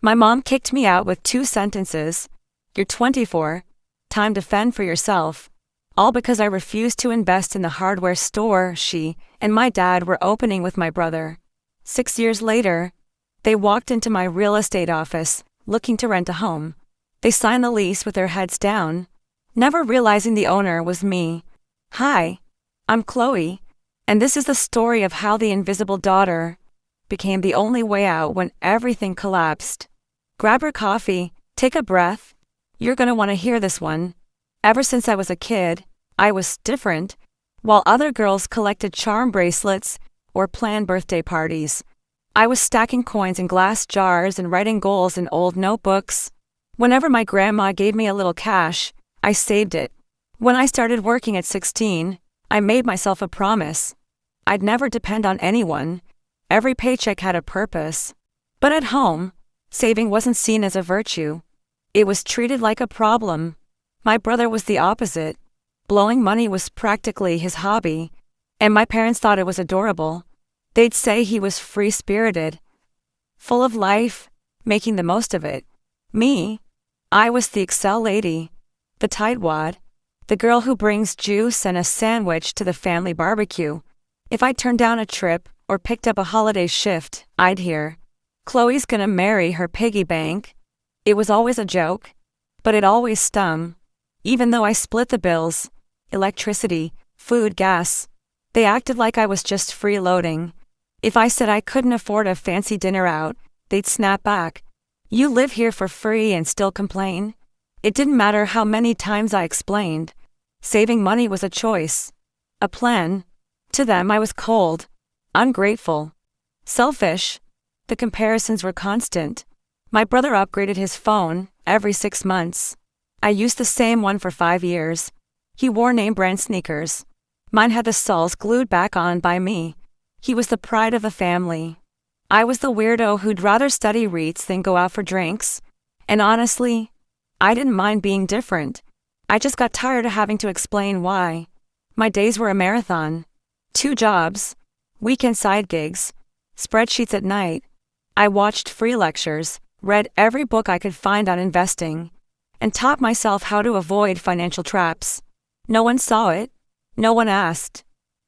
My mom kicked me out with 2 sentences. You're 24. Time to fend for yourself. All because I refused to invest in the hardware store she and my dad were opening with my brother. 6 years later, they walked into my real estate office, looking to rent a home. They signed the lease with their heads down, never realizing the owner was me. Hi, I'm Chloe, and this is the story of how the invisible daughter became the only way out when everything collapsed. Grab your coffee, take a breath. You're gonna want to hear this one. Ever since I was a kid, I was different. While other girls collected charm bracelets or planned birthday parties, I was stacking coins in glass jars and writing goals in old notebooks. Whenever my grandma gave me a little cash, I saved it. When I started working at 16, I made myself a promise. I'd never depend on anyone. Every paycheck had a purpose. But at home, saving wasn't seen as a virtue. It was treated like a problem. My brother was the opposite. Blowing money was practically his hobby, and my parents thought it was adorable. They'd say he was free-spirited, full of life, making the most of it. Me, I was the Excel lady, the tightwad, the girl who brings juice and a sandwich to the family barbecue. If I turned down a trip or picked up a holiday shift, I'd hear, "Chloe's gonna marry her piggy bank." It was always a joke, but it always stung. Even though I split the bills, electricity, food, gas, they acted like I was just freeloading. If I said I couldn't afford a fancy dinner out, they'd snap back. "You live here for free and still complain?" It didn't matter how many times I explained. Saving money was a choice, a plan. To them I was cold, ungrateful, selfish. The comparisons were constant. My brother upgraded his phone every 6 months. I used the same one for 5 years. He wore name-brand sneakers. Mine had the soles glued back on by me. He was the pride of the family. I was the weirdo who'd rather study REITs than go out for drinks. And honestly, I didn't mind being different. I just got tired of having to explain why. My days were a marathon. 2 jobs, weekend side gigs, spreadsheets at night. I watched free lectures, read every book I could find on investing, and taught myself how to avoid financial traps. No one saw it. No one asked.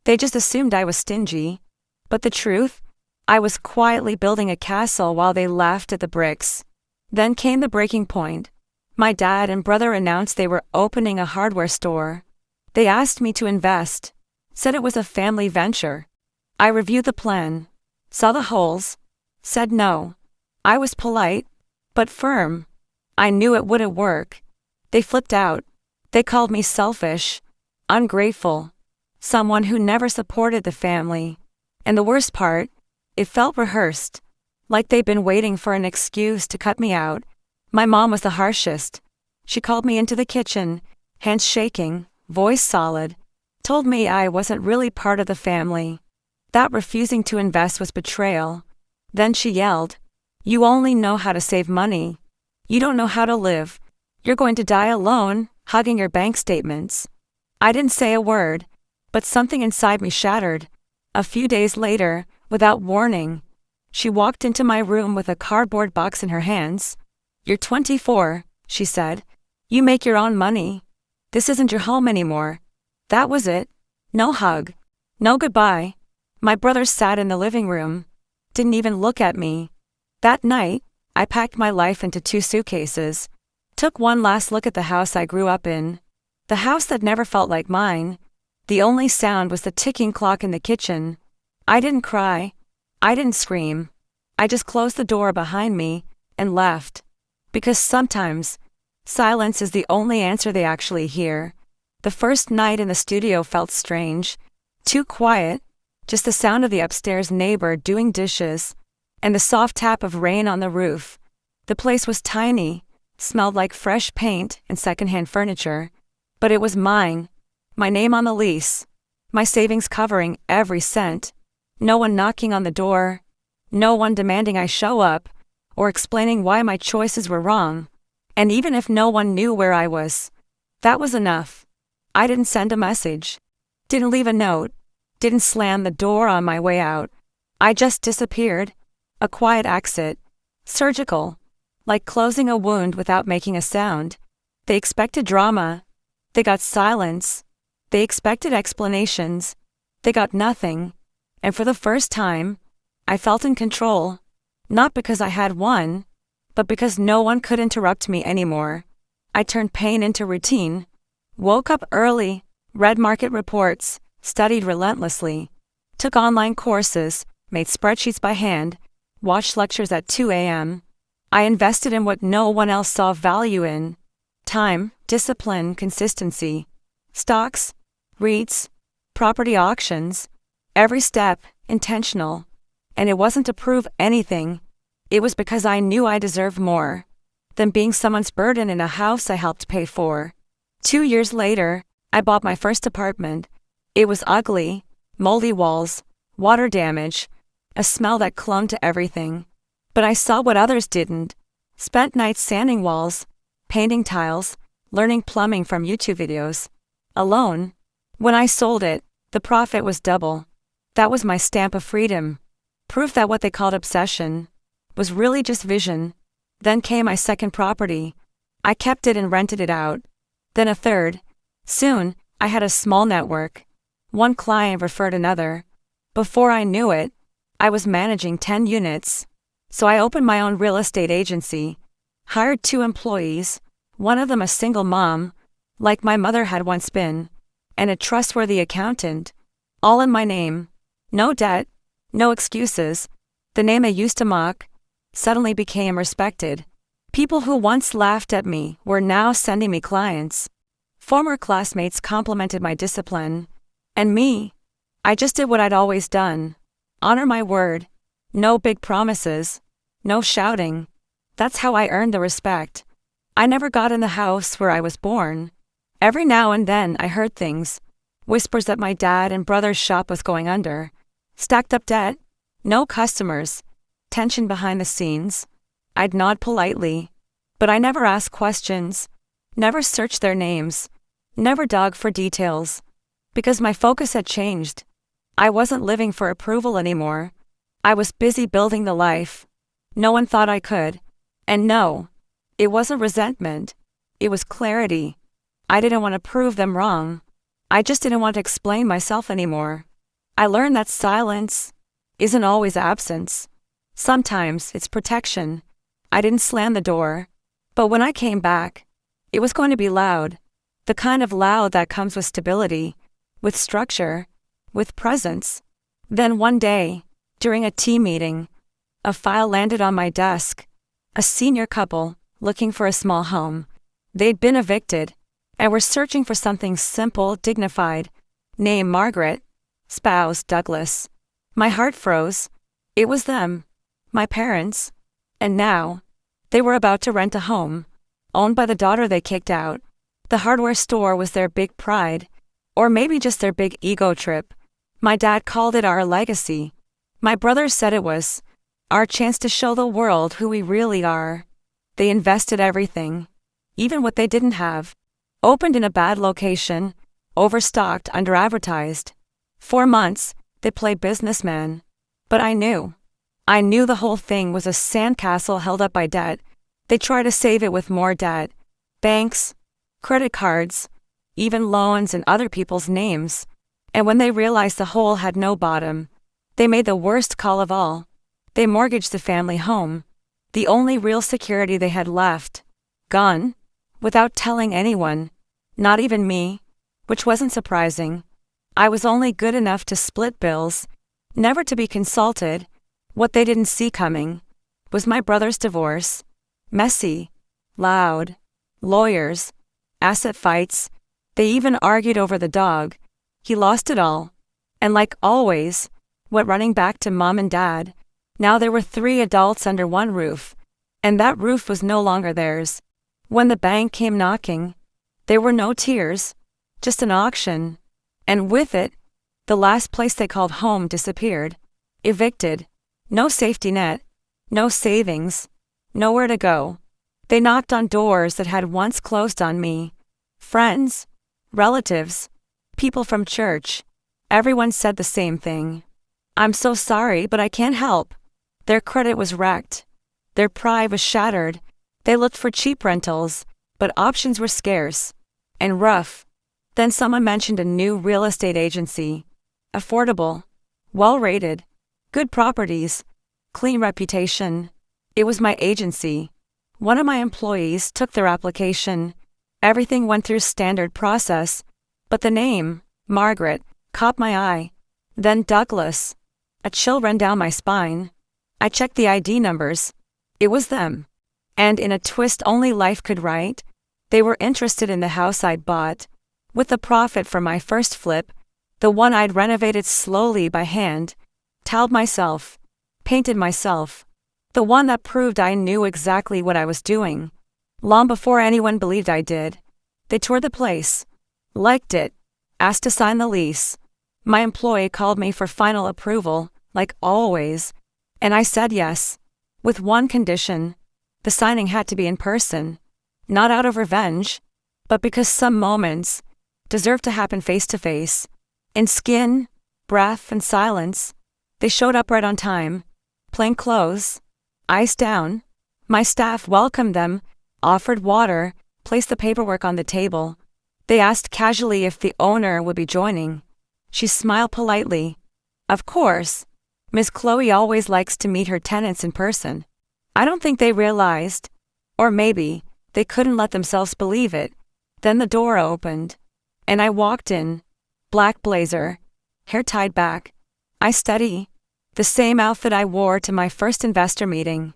They just assumed I was stingy. But the truth? I was quietly building a castle while they laughed at the bricks. Then came the breaking point. My dad and brother announced they were opening a hardware store. They asked me to invest, said it was a family venture. I reviewed the plan, saw the holes, said no. I was polite, but firm. I knew it wouldn't work. They flipped out. They called me selfish, ungrateful, someone who never supported the family. And the worst part, it felt rehearsed, like they'd been waiting for an excuse to cut me out. My mom was the harshest. She called me into the kitchen, hands shaking, voice solid, told me I wasn't really part of the family, that refusing to invest was betrayal. Then she yelled, "You only know how to save money. You don't know how to live. You're going to die alone, hugging your bank statements." I didn't say a word, but something inside me shattered. A few days later, without warning, she walked into my room with a cardboard box in her hands. "You're 24, she said. "You make your own money. This isn't your home anymore." That was it. No hug. No goodbye. My brother sat in the living room, didn't even look at me. That night, I packed my life into 2 suitcases, took one last look at the house I grew up in, the house that never felt like mine. The only sound was the ticking clock in the kitchen. I didn't cry. I didn't scream. I just closed the door behind me and left. Because sometimes, silence is the only answer they actually hear. The first night in the studio felt strange. Too quiet, just the sound of the upstairs neighbor doing dishes, and the soft tap of rain on the roof. The place was tiny, smelled like fresh paint and secondhand furniture. But it was mine. My name on the lease. My savings covering every cent. No one knocking on the door. No one demanding I show up, or explaining why my choices were wrong. And even if no one knew where I was, that was enough. I didn't send a message. Didn't leave a note. Didn't slam the door on my way out. I just disappeared. A quiet exit. Surgical. like closing a wound without making a sound. They expected drama. They got silence. They expected explanations. They got nothing. And for the first time, I felt in control. Not because I had won, but because no one could interrupt me anymore. I turned pain into routine. Woke up early, read market reports, studied relentlessly, took online courses, made spreadsheets by hand, watched lectures at 2 a.m. I invested in what no one else saw value in: time, discipline, consistency. Stocks, REITs, property auctions, every step intentional. And it wasn't to prove anything. It was because I knew I deserved more than being someone's burden in a house I helped pay for. 2 years later, I bought my first apartment. It was ugly, moldy walls, water damage, a smell that clung to everything. But I saw what others didn't. Spent nights sanding walls, painting tiles, learning plumbing from YouTube videos. Alone. When I sold it, the profit was double. That was my stamp of freedom. Proof that what they called obsession was really just vision. Then came my second property. I kept it and rented it out. Then a third. Soon, I had a small network. One client referred another. Before I knew it, I was managing 10 units. So I opened my own real estate agency, hired 2 employees, one of them a single mom, like my mother had once been, and a trustworthy accountant, all in my name. No debt, no excuses. The name I used to mock suddenly became respected. People who once laughed at me were now sending me clients. Former classmates complimented my discipline. And me, I just did what I'd always done. Honor my word. No big promises. No shouting. That's how I earned the respect. I never got in the house where I was born. Every now and then I heard things. Whispers that my dad and brother's shop was going under. Stacked up debt. No customers. Tension behind the scenes. I'd nod politely. But I never asked questions. Never searched their names. Never dug for details. Because my focus had changed. I wasn't living for approval anymore. I was busy building the life no one thought I could. And no, it wasn't resentment. It was clarity. I didn't want to prove them wrong. I just didn't want to explain myself anymore. I learned that silence isn't always absence. Sometimes it's protection. I didn't slam the door. But when I came back, it was going to be loud. The kind of loud that comes with stability, with structure, with presence. Then one day, during a team meeting, a file landed on my desk. A senior couple, looking for a small home. They'd been evicted, and were searching for something simple, dignified. Name Margaret. Spouse Douglas. My heart froze. It was them. My parents. And now, they were about to rent a home, owned by the daughter they kicked out. The hardware store was their big pride, or maybe just their big ego trip. My dad called it our legacy. My brother said it was our chance to show the world who we really are. They invested everything, even what they didn't have. Opened in a bad location, overstocked, under-advertised. 4 months, they played businessman. But I knew the whole thing was a sandcastle held up by debt. They tried to save it with more debt. Banks, credit cards, even loans in other people's names. And when they realized the hole had no bottom, they made the worst call of all. They mortgaged the family home, the only real security they had left. Gone, without telling anyone, not even me, which wasn't surprising. I was only good enough to split bills, never to be consulted. What they didn't see coming was my brother's divorce. Messy, loud, lawyers, asset fights. They even argued over the dog. He lost it all. And like always, went running back to mom and dad. Now there were 3 adults under one roof, and that roof was no longer theirs. When the bank came knocking, there were no tears, just an auction. And with it, the last place they called home disappeared. Evicted. No safety net. No savings. Nowhere to go. They knocked on doors that had once closed on me. Friends, relatives, people from church. Everyone said the same thing. I'm so sorry, but I can't help. Their credit was wrecked. Their pride was shattered. They looked for cheap rentals, but options were scarce and rough. Then someone mentioned a new real estate agency. Affordable, well-rated, good properties, clean reputation. It was my agency. One of my employees took their application. Everything went through standard process, but the name, Margaret, caught my eye. Then Douglas. A chill ran down my spine. I checked the ID numbers. It was them. And in a twist only life could write, they were interested in the house I'd bought. With the profit from my first flip, the one I'd renovated slowly by hand, tiled myself, painted myself. The one that proved I knew exactly what I was doing. Long before anyone believed I did. They toured the place. Liked it. Asked to sign the lease. My employee called me for final approval, like always. And I said yes. With one condition. The signing had to be in person. Not out of revenge, but because some moments deserve to happen face to face. In skin, breath, and silence. They showed up right on time. Plain clothes. Eyes down. My staff welcomed them, offered water, placed the paperwork on the table. They asked casually if the owner would be joining. She smiled politely. Of course. Miss Chloe always likes to meet her tenants in person. I don't think they realized, or maybe they couldn't let themselves believe it. Then the door opened, and I walked in. Black blazer, hair tied back. I steady. The same outfit I wore to my first investor meeting.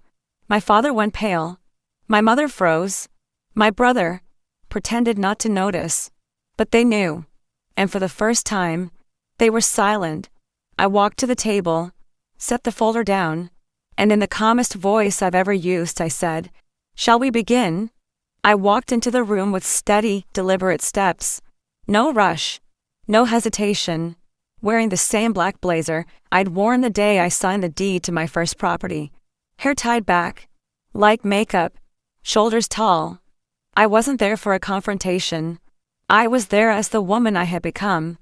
My father went pale. My mother froze. My brother pretended not to notice. But they knew. And for the first time, they were silent. I walked to the table, set the folder down, and in the calmest voice I've ever used, I said, "Shall we begin?" I walked into the room with steady, deliberate steps. No rush. No hesitation. Wearing the same black blazer I'd worn the day I signed the deed to my first property. Hair tied back. Like makeup. Shoulders tall. I wasn't there for a confrontation. I was there as the woman I had become.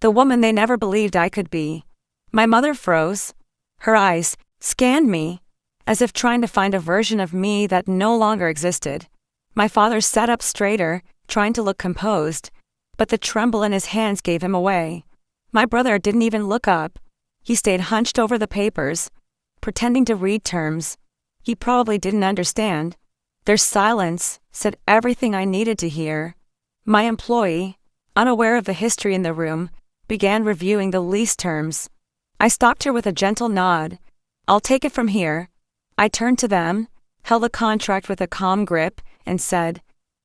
The woman they never believed I could be. My mother froze. Her eyes scanned me, as if trying to find a version of me that no longer existed. My father sat up straighter, trying to look composed, but the tremble in his hands gave him away. My brother didn't even look up. He stayed hunched over the papers, pretending to read terms he probably didn't understand. Their silence said everything I needed to hear. My employee, unaware of the history in the room, began reviewing the lease terms. I stopped her with a gentle nod. "I'll take it from here." I turned to them, held the contract with a calm grip, and said,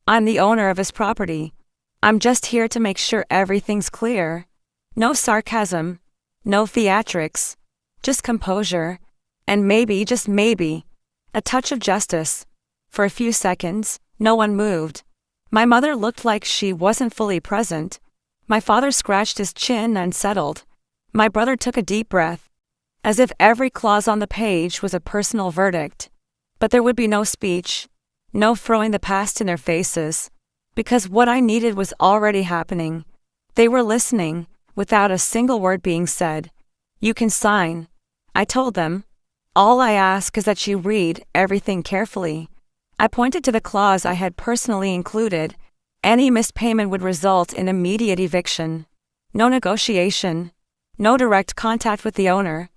"I'm the owner of his property. I'm just here to make sure everything's clear." No sarcasm, no theatrics, just composure, and maybe, just maybe, a touch of justice. For a few seconds, no one moved. My mother looked like she wasn't fully present. My father scratched his chin and settled. My brother took a deep breath, as if every clause on the page was a personal verdict. But there would be no speech, no throwing the past in their faces, because what I needed was already happening. They were listening, without a single word being said. "You can sign," I told them. "All I ask is that you read everything carefully." I pointed to the clause I had personally included. Any missed payment would result in immediate eviction. No negotiation. No direct contact with the owner.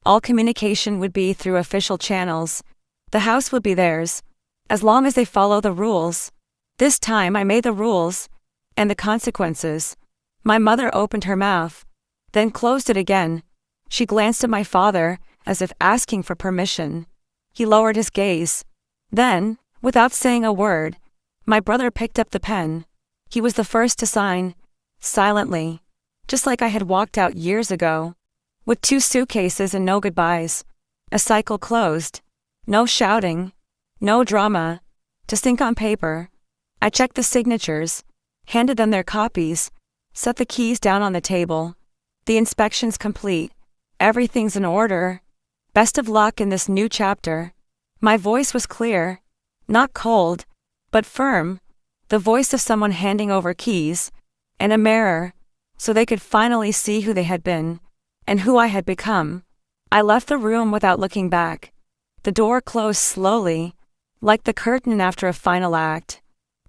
All communication would be through official channels. The house would be theirs, as long as they follow the rules. This time I made the rules, and the consequences. My mother opened her mouth, then closed it again. She glanced at my father, as if asking for permission. He lowered his gaze. Then, without saying a word, my brother picked up the pen. He was the first to sign, silently, just like I had walked out years ago, with 2 suitcases and no goodbyes. A cycle closed. No shouting, no drama, just ink on paper. I checked the signatures, handed them their copies, set the keys down on the table. The inspection's complete. Everything's in order. Best of luck in this new chapter. My voice was clear, not cold, but firm. The voice of someone handing over keys, and a mirror, so they could finally see who they had been, and who I had become. I left the room without looking back. The door closed slowly, Like the curtain after a final act.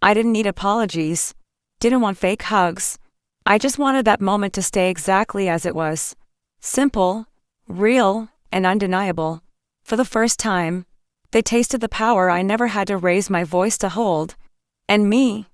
I didn't need apologies, didn't want fake hugs. I just wanted that moment to stay exactly as it was. Simple, real, and undeniable. For the first time, they tasted the power I never had to raise my voice to hold. And me,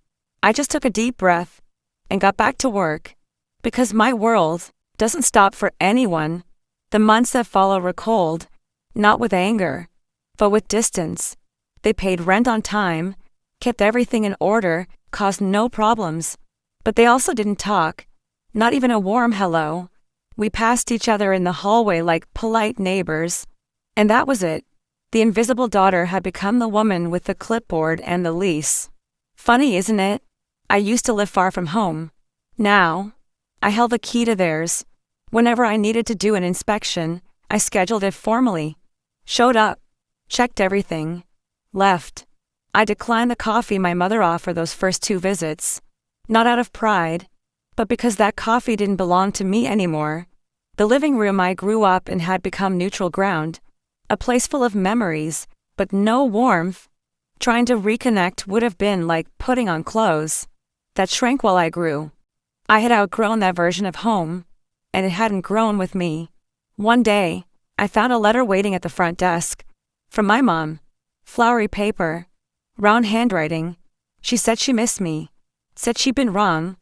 I just took a deep breath and got back to work. Because my world doesn't stop for anyone. The months that follow were cold, not with anger, but with distance. They paid rent on time, kept everything in order, caused no problems. But they also didn't talk, not even a warm hello. We passed each other in the hallway like polite neighbors. And that was it. The invisible daughter had become the woman with the clipboard and the lease. Funny, isn't it? I used to live far from home. Now, I held the key to theirs. Whenever I needed to do an inspection, I scheduled it formally. Showed up, checked everything, left. I declined the coffee my mother offered those first 2 visits. Not out of pride, but because that coffee didn't belong to me anymore. The living room I grew up in had become neutral ground. A place full of memories, but no warmth. Trying to reconnect would have been like putting on clothes that shrank while I grew. I had outgrown that version of home, and it hadn't grown with me. One day, I found a letter waiting at the front desk. From my mom. Flowery paper. Round handwriting. She said she missed me. Said she'd been wrong.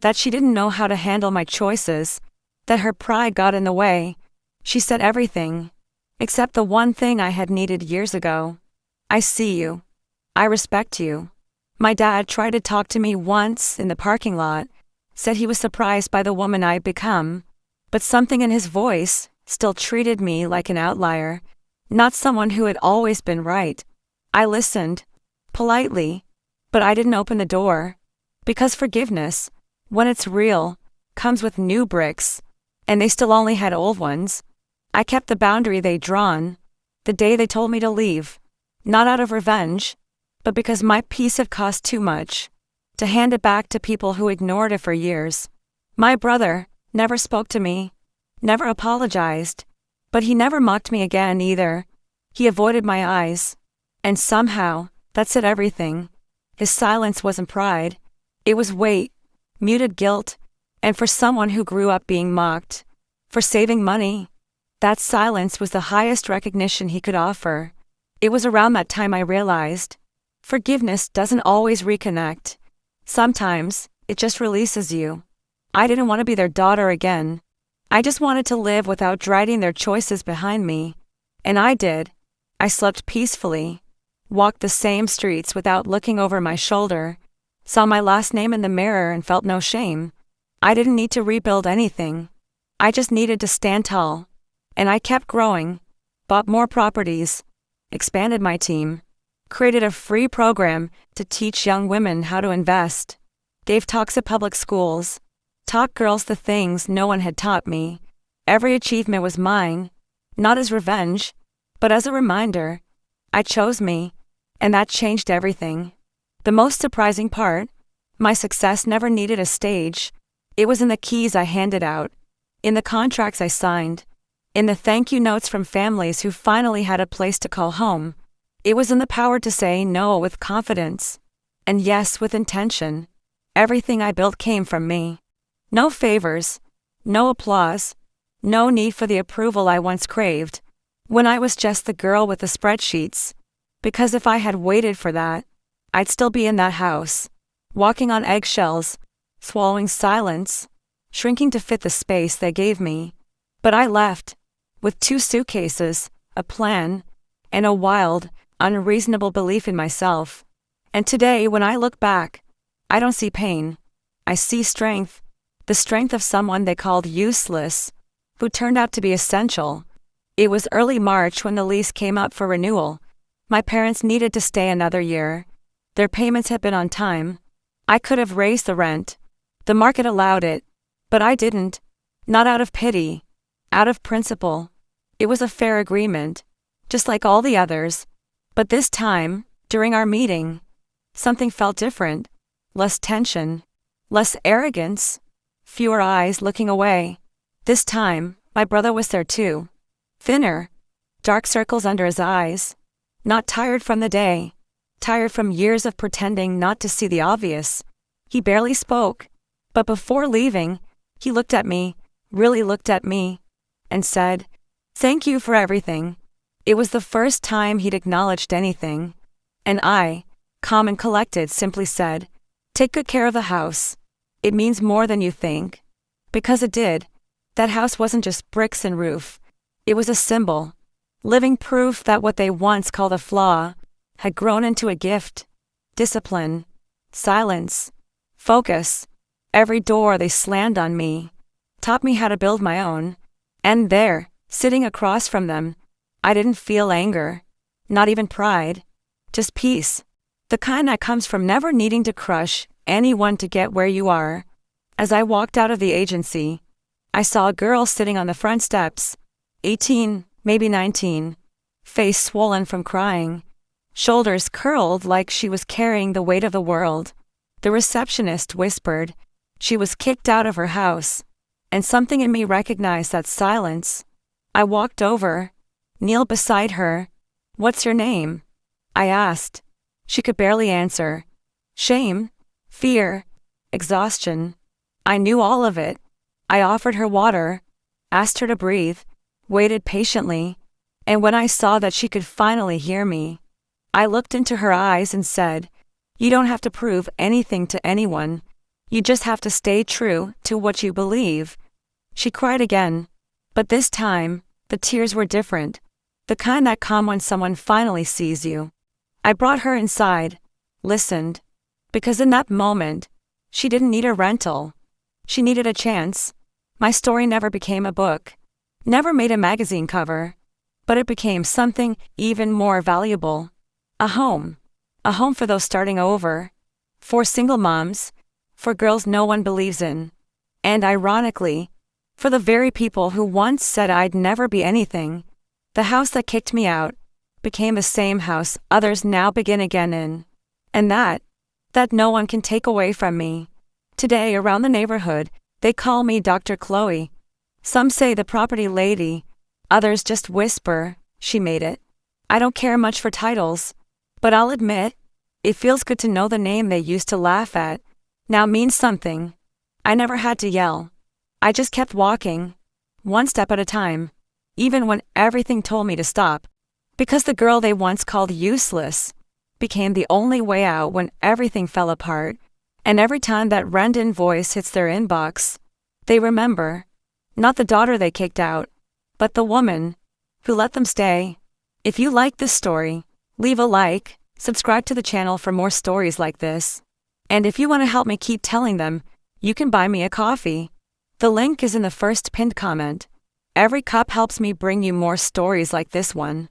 That she didn't know how to handle my choices. That her pride got in the way. She said everything. Except the one thing I had needed years ago. I see you. I respect you. My dad tried to talk to me once in the parking lot. Said he was surprised by the woman I'd become. But something in his voice still treated me like an outlier. Not someone who had always been right. I listened. Politely. But I didn't open the door. Because forgiveness, when it's real, comes with new bricks. And they still only had old ones. I kept the boundary they'd drawn. The day they told me to leave. Not out of revenge, but because my peace had cost too much. To hand it back to people who ignored it for years. My brother never spoke to me. Never apologized. But he never mocked me again either. He avoided my eyes. And somehow, that said everything. His silence wasn't pride. It was weight, muted guilt, and for someone who grew up being mocked. For saving money. That silence was the highest recognition he could offer. It was around that time I realized. Forgiveness doesn't always reconnect. Sometimes, it just releases you. I didn't want to be their daughter again. I just wanted to live without dragging their choices behind me. And I did. I slept peacefully. Walked the same streets without looking over my shoulder. Saw my last name in the mirror and felt no shame. I didn't need to rebuild anything. I just needed to stand tall. And I kept growing. Bought more properties. Expanded my team. Created a free program to teach young women how to invest. Gave talks at public schools. Taught girls the things no one had taught me. Every achievement was mine. Not as revenge, but as a reminder. I chose me. And that changed everything. The most surprising part, my success never needed a stage. It was in the keys I handed out. In the contracts I signed. In the thank you notes from families who finally had a place to call home. It was in the power to say no with confidence. And yes with intention. Everything I built came from me. No favors. No applause. No need for the approval I once craved. When I was just the girl with the spreadsheets. Because if I had waited for that, I'd still be in that house. Walking on eggshells. Swallowing silence. Shrinking to fit the space they gave me. But I left. With 2 suitcases, a plan, and a wild, unreasonable belief in myself. And today, when I look back, I don't see pain. I see strength. The strength of someone they called useless, who turned out to be essential. It was early March when the lease came up for renewal. My parents needed to stay another year. Their payments had been on time. I could have raised the rent. The market allowed it. But I didn't. Not out of pity. Out of principle. It was a fair agreement, just like all the others. But this time, during our meeting, something felt different. Less tension. Less arrogance. Fewer eyes looking away. This time, my brother was there too. Thinner. Dark circles under his eyes. Not tired from the day. tired from years of pretending not to see the obvious. He barely spoke, but before leaving, he looked at me, really looked at me, and said, "Thank you for everything." It was the first time he'd acknowledged anything, and I, calm and collected, simply said, "Take good care of the house. It means more than you think." Because it did. That house wasn't just bricks and roof. It was a symbol, living proof that what they once called a flaw had grown into a gift. Discipline, silence, focus. Every door they slammed on me taught me how to build my own. And there, sitting across from them, I didn't feel anger, not even pride, just peace. The kind that comes from never needing to crush anyone to get where you are. As I walked out of the agency, I saw a girl sitting on the front steps, 18, maybe 19, face swollen from crying, shoulders curled like she was carrying the weight of the world. The receptionist whispered she was kicked out of her house, and something in me recognized that silence. I walked over, kneeled beside her. "What's your name?" I asked. She could barely answer. Shame, fear, exhaustion. I knew all of it. I offered her water, asked her to breathe, waited patiently, and when I saw that she could finally hear me, I looked into her eyes and said, "You don't have to prove anything to anyone. You just have to stay true to what you believe." She cried again, but this time, the tears were different, the kind that come when someone finally sees you. I brought her inside, listened, because in that moment, she didn't need a rental. She needed a chance. My story never became a book, never made a magazine cover, but it became something even more valuable. A home. A home for those starting over, for single moms, for girls no one believes in, and ironically, for the very people who once said I'd never be anything. The house that kicked me out became the same house others now begin again in. And that no one can take away from me. Today around the neighborhood, they call me Dr. Chloe. Some say the property lady, others just whisper, "She made it." I don't care much for titles, but I'll admit, it feels good to know the name they used to laugh at now means something. I never had to yell. I just kept walking, one step at a time, even when everything told me to stop. Because the girl they once called useless became the only way out when everything fell apart. And every time that random voice hits their inbox, they remember, not the daughter they kicked out, but the woman who let them stay. If you like this story, leave a like, subscribe to the channel for more stories like this. And if you want to help me keep telling them, you can buy me a coffee. The link is in the first pinned comment. Every cup helps me bring you more stories like this one.